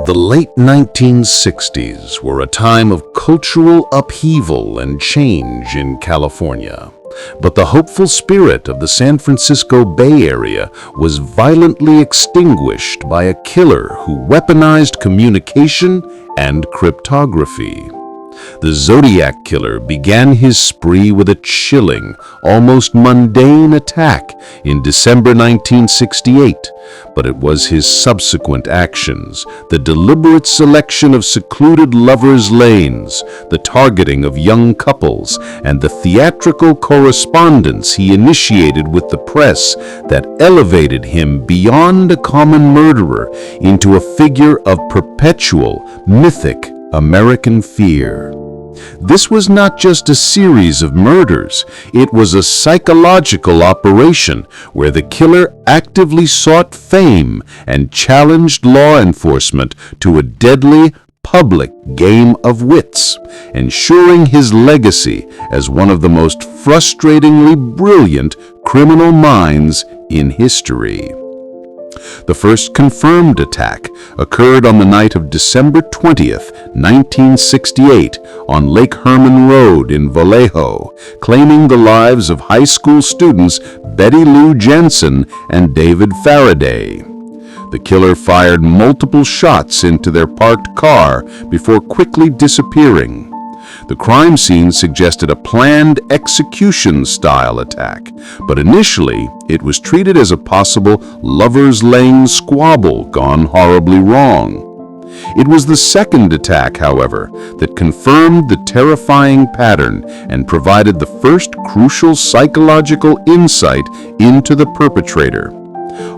The late 1960s were a time of cultural upheaval and change in California, but the hopeful spirit of the San Francisco Bay Area was violently extinguished by a killer who weaponized communication and cryptography. The Zodiac Killer began his spree with a chilling, almost mundane attack in December 1968, but it was his subsequent actions, the deliberate selection of secluded lovers' lanes, the targeting of young couples, and the theatrical correspondence he initiated with the press that elevated him beyond a common murderer into a figure of perpetual, mythic American fear. This was not just a series of murders, it was a psychological operation where the killer actively sought fame and challenged law enforcement to a deadly, public game of wits, ensuring his legacy as one of the most frustratingly brilliant criminal minds in history. The first confirmed attack occurred on the night of December 20th, 1968, on Lake Herman Road in Vallejo, claiming the lives of high school students Betty Lou Jensen and David Faraday. The killer fired multiple shots into their parked car before quickly disappearing. The crime scene suggested a planned execution-style attack, but initially it was treated as a possible lovers' lane squabble gone horribly wrong. It was the second attack, however, that confirmed the terrifying pattern and provided the first crucial psychological insight into the perpetrator.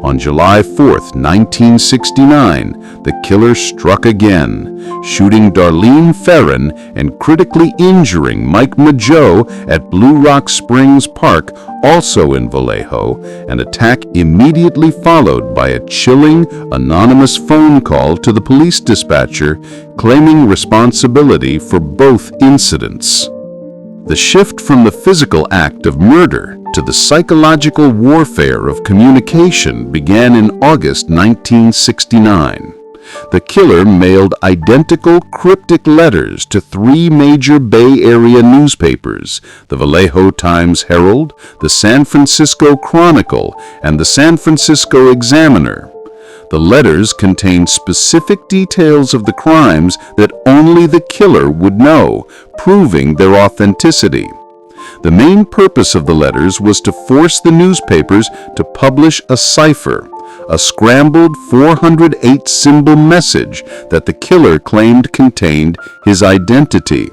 On July 4th, 1969, the killer struck again, shooting Darlene Ferrin and critically injuring Mike Mageau at Blue Rock Springs Park, also in Vallejo, an attack immediately followed by a chilling, anonymous phone call to the police dispatcher claiming responsibility for both incidents. The shift from the physical act of murder to the psychological warfare of communication began in August 1969. The killer mailed identical cryptic letters to three major Bay Area newspapers, the Vallejo Times-Herald, the San Francisco Chronicle, and the San Francisco Examiner. The letters contained specific details of the crimes that only the killer would know, proving their authenticity. The main purpose of the letters was to force the newspapers to publish a cipher, a scrambled 408-symbol message that the killer claimed contained his identity.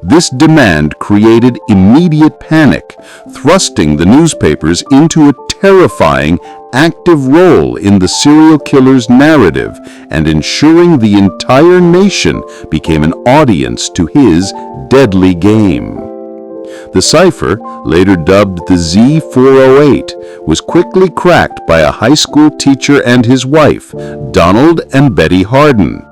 This demand created immediate panic, thrusting the newspapers into a terrifying, active role in the serial killer's narrative and ensuring the entire nation became an audience to his deadly game. The cipher, later dubbed the Z408, was quickly cracked by a high school teacher and his wife, Donald and Betty Harden.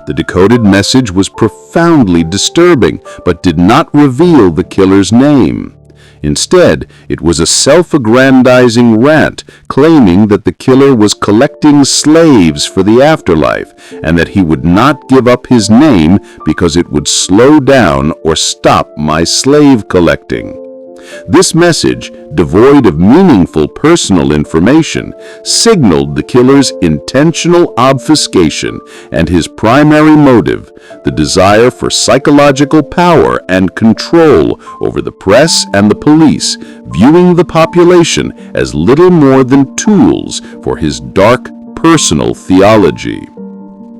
The decoded message was profoundly disturbing, but did not reveal the killer's name. Instead, it was a self-aggrandizing rant claiming that the killer was collecting slaves for the afterlife and that he would not give up his name because it would slow down or stop my slave collecting. This message, devoid of meaningful personal information, signaled the killer's intentional obfuscation and his primary motive, the desire for psychological power and control over the press and the police, viewing the population as little more than tools for his dark personal theology.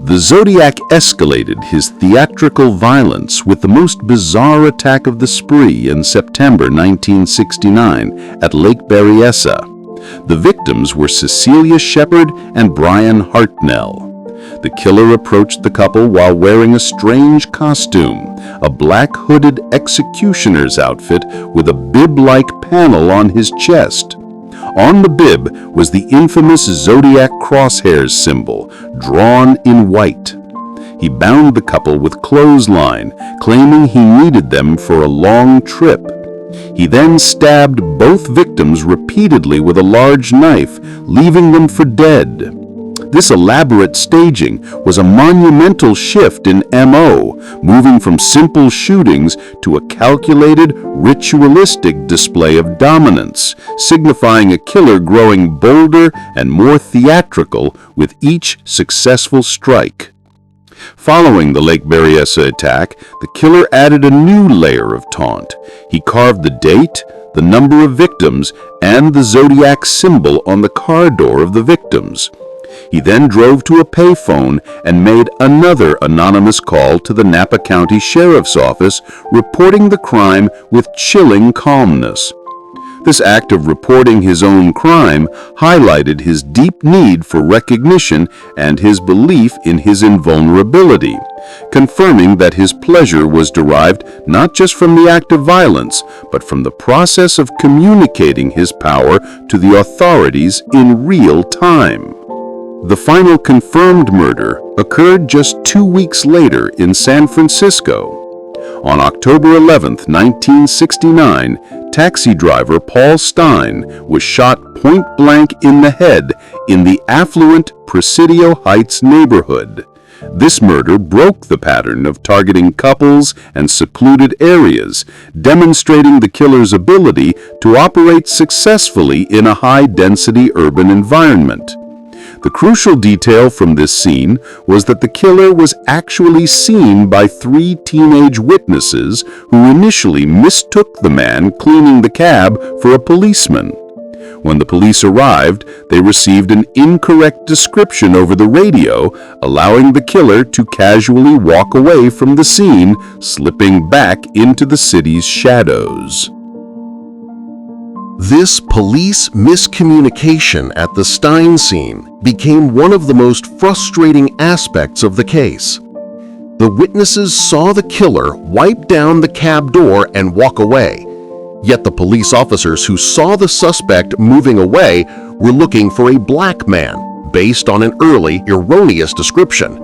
The Zodiac escalated his theatrical violence with the most bizarre attack of the spree in September 1969 at Lake Berryessa. The victims were Cecilia Shepard and Brian Hartnell. The killer approached the couple while wearing a strange costume, a black hooded executioner's outfit with a bib-like panel on his chest. On the bib was the infamous Zodiac crosshairs symbol, drawn in white. He bound the couple with clothesline, claiming he needed them for a long trip. He then stabbed both victims repeatedly with a large knife, leaving them for dead. This elaborate staging was a monumental shift in MO, moving from simple shootings to a calculated, ritualistic display of dominance, signifying a killer growing bolder and more theatrical with each successful strike. Following the Lake Berryessa attack, the killer added a new layer of taunt. He carved the date, the number of victims, and the Zodiac symbol on the car door of the victims. He then drove to a payphone and made another anonymous call to the Napa County Sheriff's Office, reporting the crime with chilling calmness. This act of reporting his own crime highlighted his deep need for recognition and his belief in his invulnerability, confirming that his pleasure was derived not just from the act of violence, but from the process of communicating his power to the authorities in real time. The final confirmed murder occurred just 2 weeks later in San Francisco. On October 11, 1969, taxi driver Paul Stine was shot point-blank in the head in the affluent Presidio Heights neighborhood. This murder broke the pattern of targeting couples and secluded areas, demonstrating the killer's ability to operate successfully in a high-density urban environment. The crucial detail from this scene was that the killer was actually seen by 3 teenage witnesses who initially mistook the man cleaning the cab for a policeman. When the police arrived, they received an incorrect description over the radio, allowing the killer to casually walk away from the scene, slipping back into the city's shadows. This police miscommunication at the Stine scene became one of the most frustrating aspects of the case. The witnesses saw the killer wipe down the cab door and walk away, yet the police officers who saw the suspect moving away were looking for a black man based on an early erroneous description.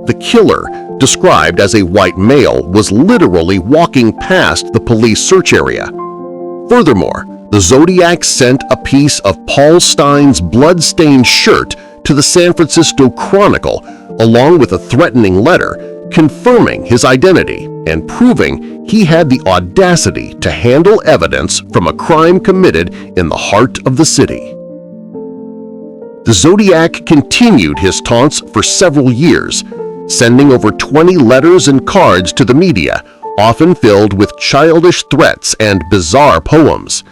The killer, described as a white male, was literally walking past the police search area. Furthermore, the Zodiac sent a piece of Paul Stine's blood-stained shirt to the San Francisco Chronicle along with a threatening letter confirming his identity and proving he had the audacity to handle evidence from a crime committed in the heart of the city. The Zodiac continued his taunts for several years, sending over 20 letters and cards to the media, often filled with childish threats and bizarre poems.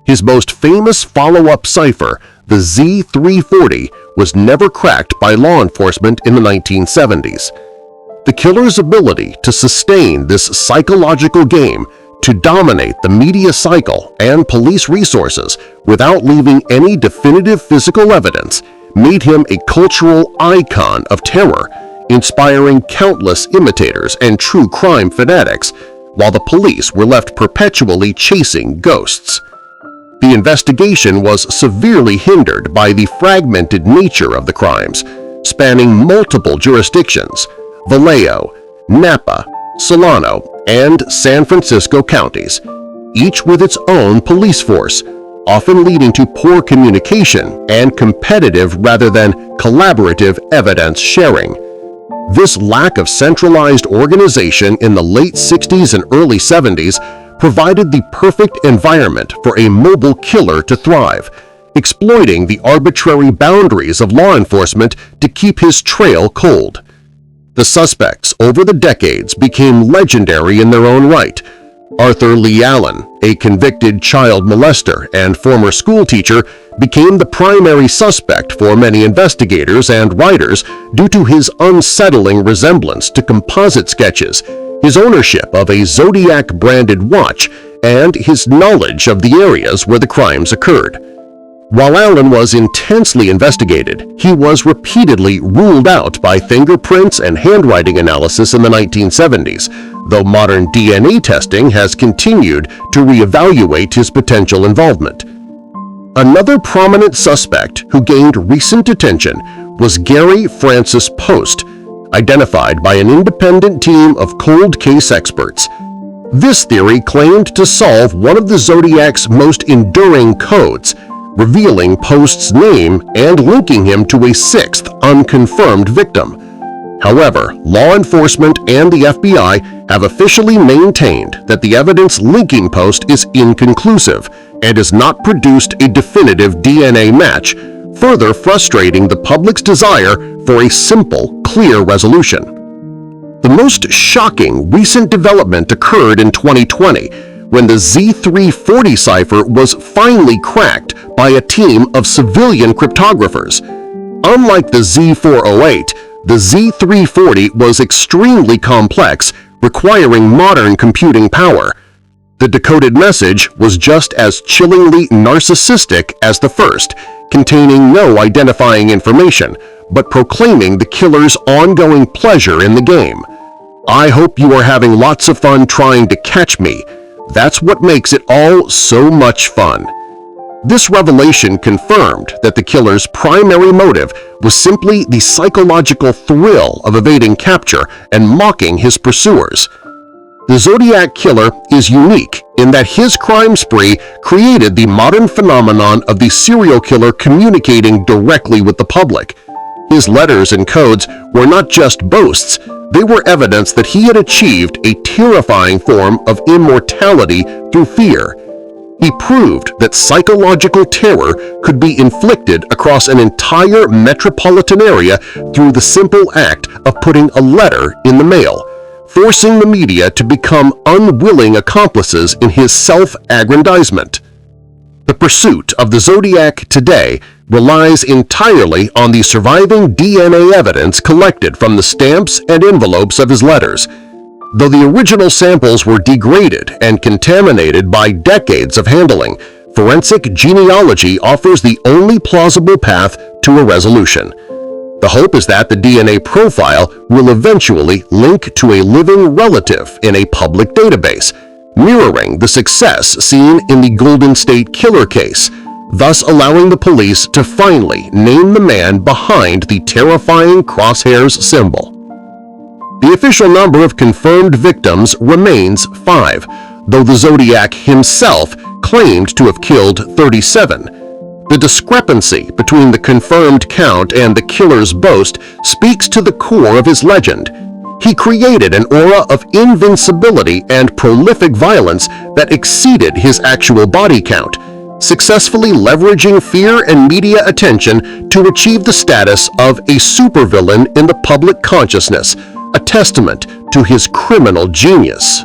His most famous follow-up cipher, the Z340, was never cracked by law enforcement in the 1970s. The killer's ability to sustain this psychological game, to dominate the media cycle and police resources without leaving any definitive physical evidence, made him a cultural icon of terror, inspiring countless imitators and true crime fanatics, while the police were left perpetually chasing ghosts. The investigation was severely hindered by the fragmented nature of the crimes, spanning multiple jurisdictions – Vallejo, Napa, Solano, and San Francisco counties, each with its own police force, often leading to poor communication and competitive rather than collaborative evidence sharing. This lack of centralized organization in the late 60s and early 70s provided the perfect environment for a mobile killer to thrive, exploiting the arbitrary boundaries of law enforcement to keep his trail cold. The suspects over the decades became legendary in their own right. Arthur Lee Allen, a convicted child molester and former schoolteacher, became the primary suspect for many investigators and writers due to his unsettling resemblance to composite sketches, his ownership of a Zodiac-branded watch, and his knowledge of the areas where the crimes occurred. While Allen was intensely investigated, he was repeatedly ruled out by fingerprints and handwriting analysis in the 1970s, though modern DNA testing has continued to reevaluate his potential involvement. Another prominent suspect who gained recent attention was Gary Francis Post, identified by an independent team of cold case experts. This theory claimed to solve one of the Zodiac's most enduring codes, revealing Post's name and linking him to a 6th unconfirmed victim. However, law enforcement and the FBI have officially maintained that the evidence linking post is inconclusive and has not produced a definitive DNA match, further frustrating the public's desire for a simple, clear resolution. The most shocking recent development occurred in 2020 when the Z340 cipher was finally cracked by a team of civilian cryptographers. Unlike the Z408, the Z340 was extremely complex, requiring modern computing power. The decoded message was just as chillingly narcissistic as the first, containing no identifying information, but proclaiming the killer's ongoing pleasure in the game. "I hope you are having lots of fun trying to catch me. That's what makes it all so much fun." This revelation confirmed that the killer's primary motive was simply the psychological thrill of evading capture and mocking his pursuers. The Zodiac Killer is unique in that his crime spree created the modern phenomenon of the serial killer communicating directly with the public. His letters and codes were not just boasts, they were evidence that he had achieved a terrifying form of immortality through fear. He proved that psychological terror could be inflicted across an entire metropolitan area through the simple act of putting a letter in the mail, forcing the media to become unwilling accomplices in his self-aggrandizement. The pursuit of the Zodiac today relies entirely on the surviving DNA evidence collected from the stamps and envelopes of his letters. Though the original samples were degraded and contaminated by decades of handling, forensic genealogy offers the only plausible path to a resolution. The hope is that the DNA profile will eventually link to a living relative in a public database, mirroring the success seen in the Golden State Killer case, thus allowing the police to finally name the man behind the terrifying crosshairs symbol. The official number of confirmed victims remains 5, though the Zodiac himself claimed to have killed 37. The discrepancy between the confirmed count and the killer's boast speaks to the core of his legend. He created an aura of invincibility and prolific violence that exceeded his actual body count, successfully leveraging fear and media attention to achieve the status of a supervillain in the public consciousness, a testament to his criminal genius.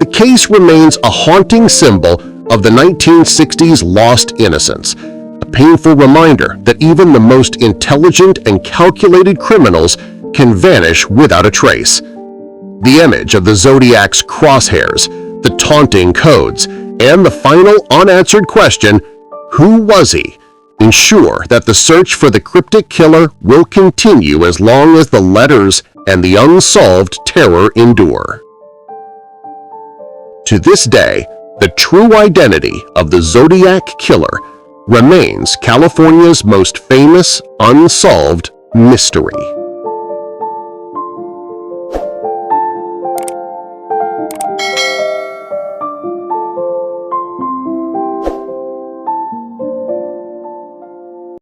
The case remains a haunting symbol of the 1960s lost innocence, a painful reminder that even the most intelligent and calculated criminals can vanish without a trace. The image of the Zodiac's crosshairs, the taunting codes, and the final unanswered question, "Who was he?" ensure that the search for the Cryptic Killer will continue as long as the letters and the unsolved terror endure. To this day, the true identity of the Zodiac Killer remains California's most famous unsolved mystery.